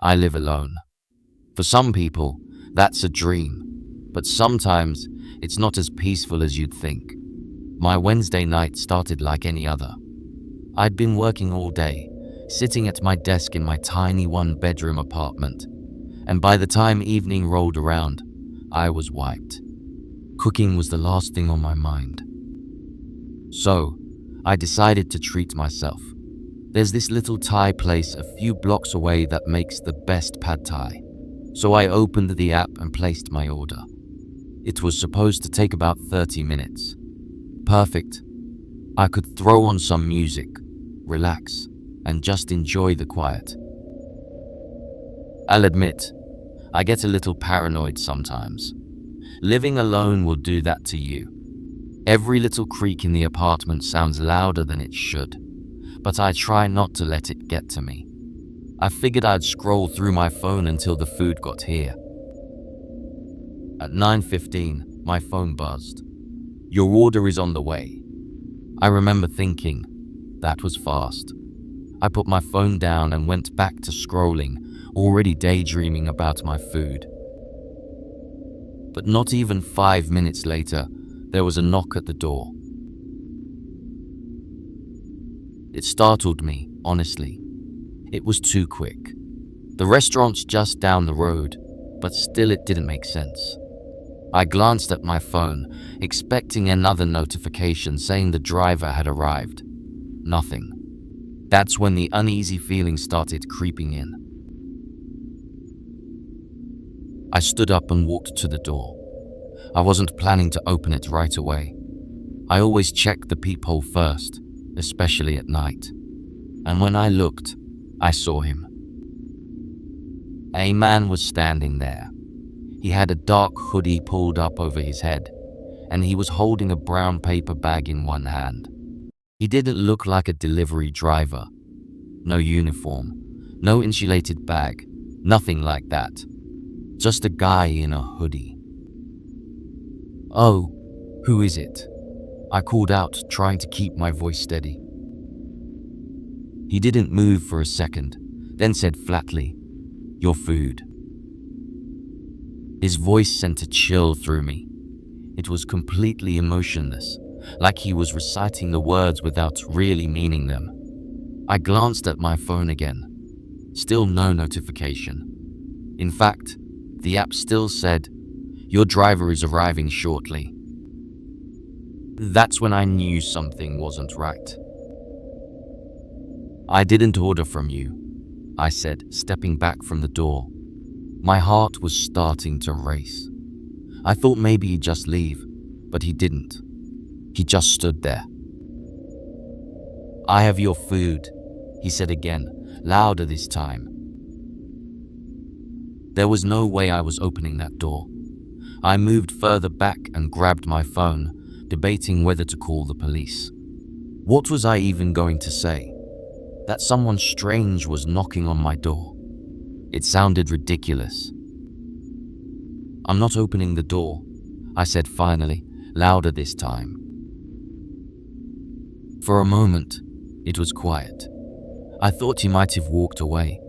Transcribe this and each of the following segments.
I live alone. For some people, that's a dream, but sometimes it's not as peaceful as you'd think. My Wednesday night started like any other. I'd been working all day, sitting at my desk in my tiny one-bedroom apartment, and by the time evening rolled around, I was wiped. Cooking was the last thing on my mind. So, I decided to treat myself. There's this little Thai place a few blocks away that makes the best pad Thai. So I opened the app and placed my order. It was supposed to take about 30 minutes. Perfect. I could throw on some music, relax, and just enjoy the quiet. I'll admit, I get a little paranoid sometimes. Living alone will do that to you. Every little creak in the apartment sounds louder than it should, but I try not to let it get to me. I figured I'd scroll through my phone until the food got here. At 9:15, my phone buzzed. "Your order is on the way." I remember thinking, that was fast. I put my phone down and went back to scrolling, already daydreaming about my food. But not even 5 minutes later, there was a knock at the door. It startled me, honestly. It was too quick. The restaurant's just down the road, but still it didn't make sense. I glanced at my phone, expecting another notification saying the driver had arrived. Nothing. That's when the uneasy feeling started creeping in. I stood up and walked to the door. I wasn't planning to open it right away. I always check the peephole first, especially at night. And when I looked, I saw him. A man was standing there. He had a dark hoodie pulled up over his head, and he was holding a brown paper bag in one hand. He didn't look like a delivery driver. No uniform, no insulated bag, nothing like that. Just a guy in a hoodie. "Oh, who is it?" I called out, trying to keep my voice steady. He didn't move for a second, then said flatly, "Your food." His voice sent a chill through me. It was completely emotionless, like he was reciting the words without really meaning them. I glanced at my phone again. Still no notification. In fact, the app still said, "Your driver is arriving shortly." That's when I knew something wasn't right. "I didn't order from you," I said, stepping back from the door. My heart was starting to race. I thought maybe he'd just leave, but he didn't. He just stood there. "I have your food," he said again, louder this time. There was no way I was opening that door. I moved further back and grabbed my phone, debating whether to call the police. What was I even going to say? That someone strange was knocking on my door? It sounded ridiculous. "I'm not opening the door," I said finally, louder this time. For a moment, it was quiet. I thought he might have walked away,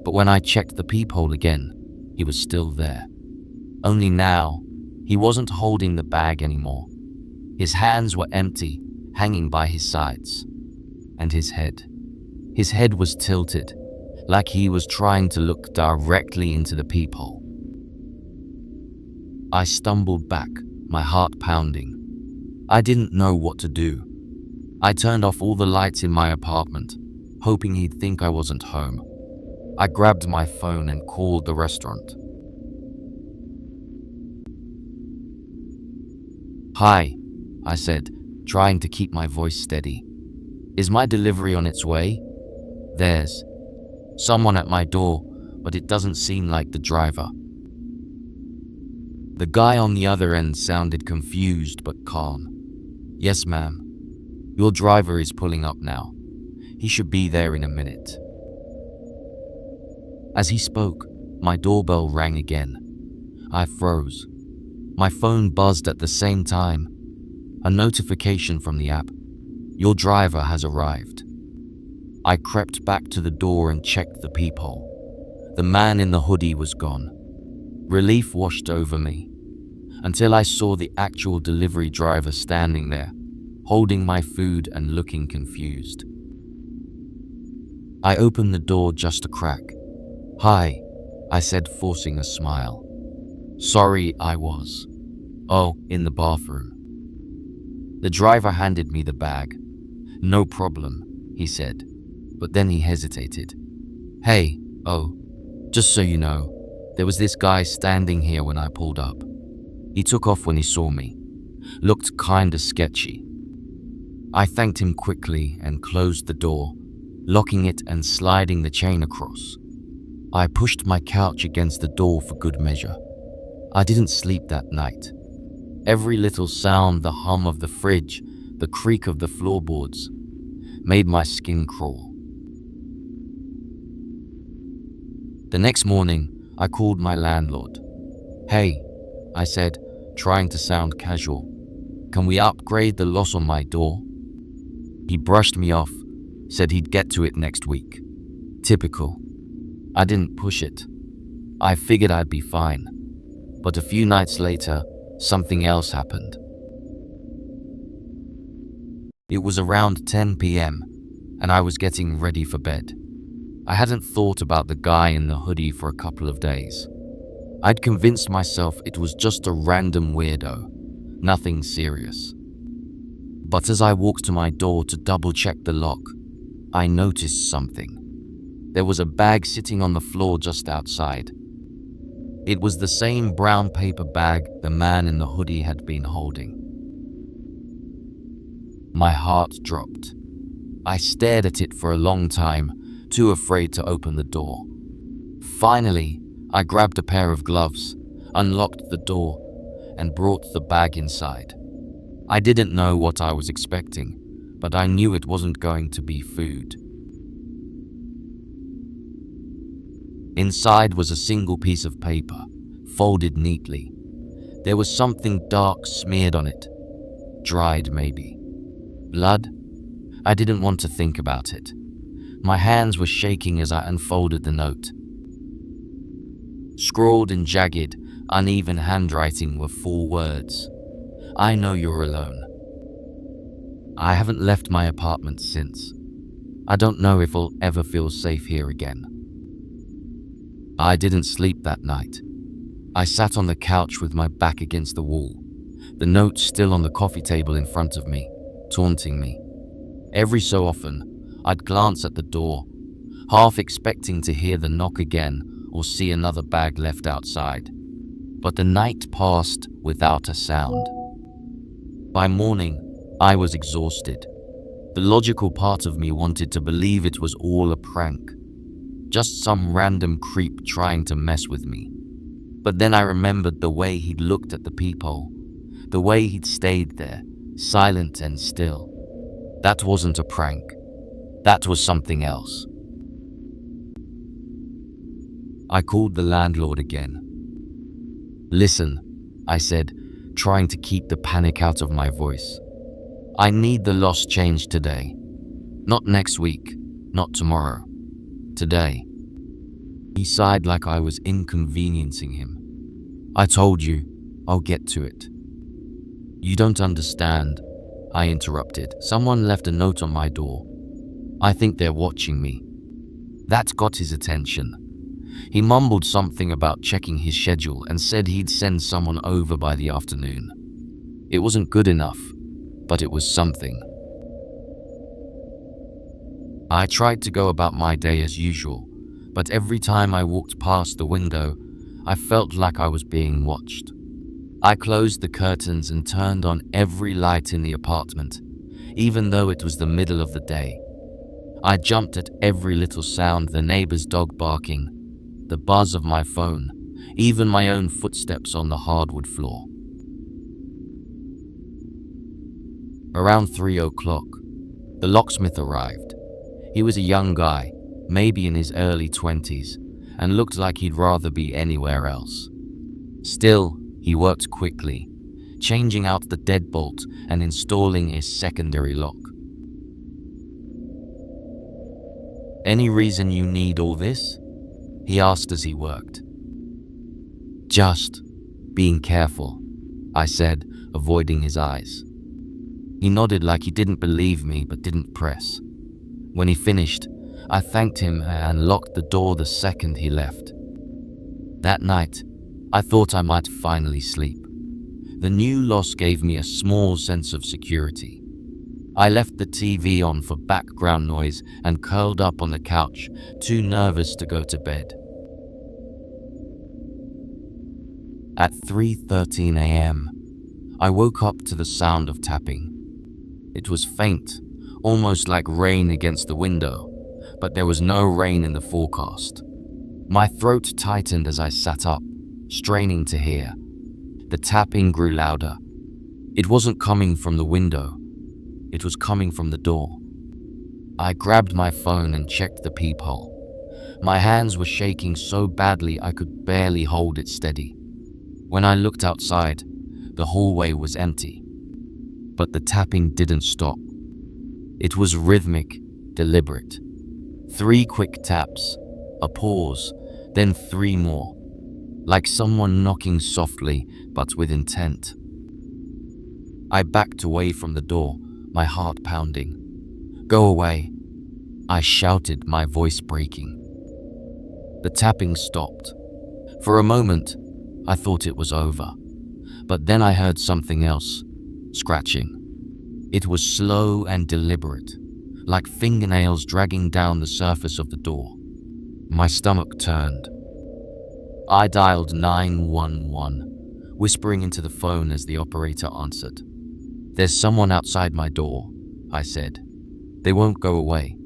but when I checked the peephole again, he was still there. Only now, he wasn't holding the bag anymore. His hands were empty, hanging by his sides. And his head was tilted, like he was trying to look directly into the peephole. I stumbled back, my heart pounding. I didn't know what to do. I turned off all the lights in my apartment, hoping he'd think I wasn't home. I grabbed my phone and called the restaurant. "Hi," I said, trying to keep my voice steady. "Is my delivery on its way?" "There's someone at my door, but it doesn't seem like the driver." The guy on the other end sounded confused but calm. "Yes, ma'am. Your driver is pulling up now. He should be there in a minute." As he spoke, my doorbell rang again. I froze. My phone buzzed at the same time. A notification from the app. "Your driver has arrived." I crept back to the door and checked the peephole. The man in the hoodie was gone. Relief washed over me, until I saw the actual delivery driver standing there, holding my food and looking confused. I opened the door just a crack. "Hi," I said, forcing a smile. "Sorry, I was." "Oh, in the bathroom." The driver handed me the bag. "No problem," he said, but then he hesitated. "Hey, oh, just so you know, there was this guy standing here when I pulled up. He took off when he saw me. Looked kinda sketchy." I thanked him quickly and closed the door, locking it and sliding the chain across. I pushed my couch against the door for good measure. I didn't sleep that night. Every little sound, the hum of the fridge, the creak of the floorboards, made my skin crawl. The next morning, I called my landlord. "Hey," I said, trying to sound casual, "can we upgrade the loss on my door?" He brushed me off, said he'd get to it next week. Typical. I didn't push it. I figured I'd be fine. But a few nights later, something else happened. It was around 10 p.m., and I was getting ready for bed. I hadn't thought about the guy in the hoodie for a couple of days. I'd convinced myself it was just a random weirdo, nothing serious. But as I walked to my door to double-check the lock, I noticed something. There was a bag sitting on the floor just outside. It was the same brown paper bag the man in the hoodie had been holding. My heart dropped. I stared at it for a long time, too afraid to open the door. Finally, I grabbed a pair of gloves, unlocked the door, and brought the bag inside. I didn't know what I was expecting, but I knew it wasn't going to be food. Inside was a single piece of paper, folded neatly. There was something dark smeared on it. Dried, maybe. Blood? I didn't want to think about it. My hands were shaking as I unfolded the note. Scrawled in jagged, uneven handwriting were 4 words. "I know you're alone. I haven't left my apartment since. I don't know if I'll ever feel safe here again." I didn't sleep that night. I sat on the couch with my back against the wall, the note still on the coffee table in front of me, taunting me. Every so often, I'd glance at the door, half expecting to hear the knock again or see another bag left outside. But the night passed without a sound. By morning, I was exhausted. The logical part of me wanted to believe it was all a prank, just some random creep trying to mess with me. But then I remembered the way he'd looked at the peephole, the way he'd stayed there, silent and still. That wasn't a prank. That was something else. I called the landlord again. "Listen," I said, trying to keep the panic out of my voice. "I need the loss changed today. Not next week, not tomorrow. Today." He sighed like I was inconveniencing him. "I told you, I'll get to it." "You don't understand," I interrupted. "Someone left a note on my door. I think they're watching me." That got his attention. He mumbled something about checking his schedule and said he'd send someone over by the afternoon. It wasn't good enough, but it was something. I tried to go about my day as usual, but every time I walked past the window, I felt like I was being watched. I closed the curtains and turned on every light in the apartment, even though it was the middle of the day. I jumped at every little sound, the neighbor's dog barking, the buzz of my phone, even my own footsteps on the hardwood floor. Around 3 o'clock, the locksmith arrived. He was a young guy, maybe in his early 20s, and looked like he'd rather be anywhere else. Still, he worked quickly, changing out the deadbolt and installing his secondary lock. "Any reason you need all this?" he asked as he worked. Just being careful, I said, avoiding his eyes. He nodded like he didn't believe me but didn't press. When he finished, I thanked him and locked the door the second he left. That night, I thought I might finally sleep. The new loss gave me a small sense of security. I left the TV on for background noise and curled up on the couch, too nervous to go to bed. At 3:13 a.m., I woke up to the sound of tapping. It was faint, almost like rain against the window, but there was no rain in the forecast. My throat tightened as I sat up, straining to hear. The tapping grew louder. It wasn't coming from the window. It was coming from the door. I grabbed my phone and checked the peephole. My hands were shaking so badly I could barely hold it steady. When I looked outside, the hallway was empty. But the tapping didn't stop. It was rhythmic, deliberate. 3 quick taps, a pause, then 3 more. Like someone knocking softly, but with intent. I backed away from the door, my heart pounding. "Go away," I shouted, my voice breaking. The tapping stopped. For a moment, I thought it was over. But then I heard something else, scratching. It was slow and deliberate, like fingernails dragging down the surface of the door. My stomach turned. I dialed 911, whispering into the phone as the operator answered. "There's someone outside my door," I said. "They won't go away.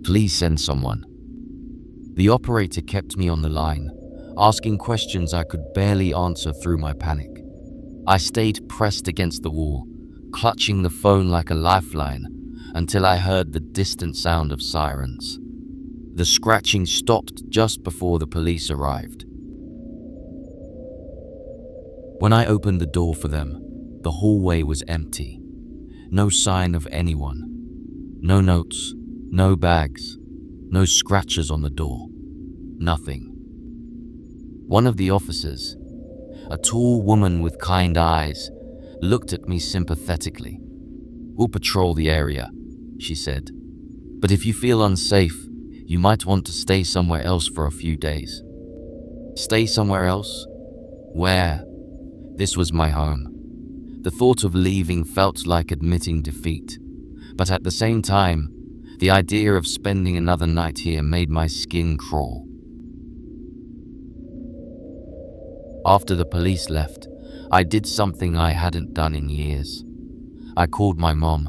Please send someone." The operator kept me on the line, asking questions I could barely answer through my panic. I stayed pressed against the wall, clutching the phone like a lifeline, until I heard the distant sound of sirens. The scratching stopped just before the police arrived. When I opened the door for them, the hallway was empty. No sign of anyone. No notes, no bags, no scratches on the door. Nothing. One of the officers, a tall woman with kind eyes, looked at me sympathetically. "We'll patrol the area," she said. "But if you feel unsafe, you might want to stay somewhere else for a few days." Stay somewhere else? Where? This was my home. The thought of leaving felt like admitting defeat. But at the same time, the idea of spending another night here made my skin crawl. After the police left, I did something I hadn't done in years. I called my mom.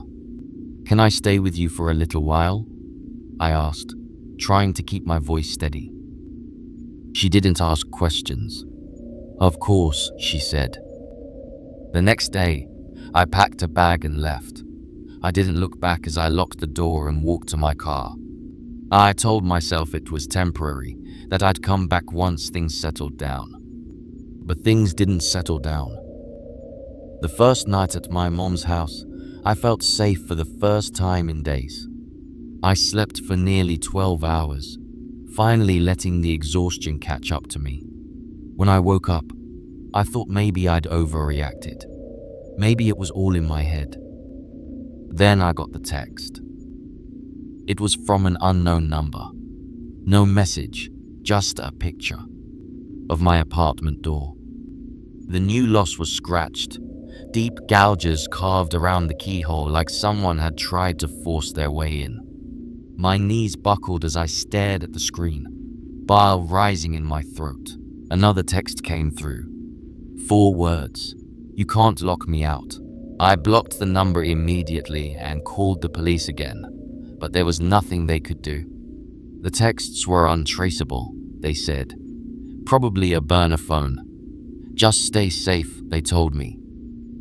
"Can I stay with you for a little while?" I asked, trying to keep my voice steady. She didn't ask questions. "Of course," she said. The next day, I packed a bag and left. I didn't look back as I locked the door and walked to my car. I told myself it was temporary, that I'd come back once things settled down. But things didn't settle down. The first night at my mom's house, I felt safe for the first time in days. I slept for nearly 12 hours, finally letting the exhaustion catch up to me. When I woke up, I thought maybe I'd overreacted. Maybe it was all in my head. Then I got the text. It was from an unknown number. No message, just a picture of my apartment door. The new loss was scratched, deep gouges carved around the keyhole like someone had tried to force their way in. My knees buckled as I stared at the screen, bile rising in my throat. Another text came through. 4 words. "You can't lock me out." I blocked the number immediately and called the police again, but there was nothing they could do. The texts were untraceable, they said. Probably a burner phone. "Just stay safe," they told me.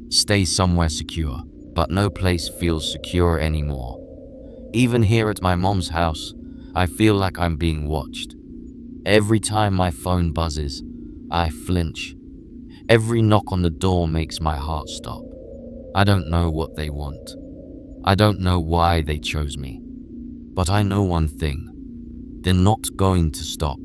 Stay somewhere secure, but no place feels secure anymore. Even here at my mom's house, I feel like I'm being watched. Every time my phone buzzes, I flinch. Every knock on the door makes my heart stop. I don't know what they want. I don't know why they chose me. But I know one thing. They're not going to stop.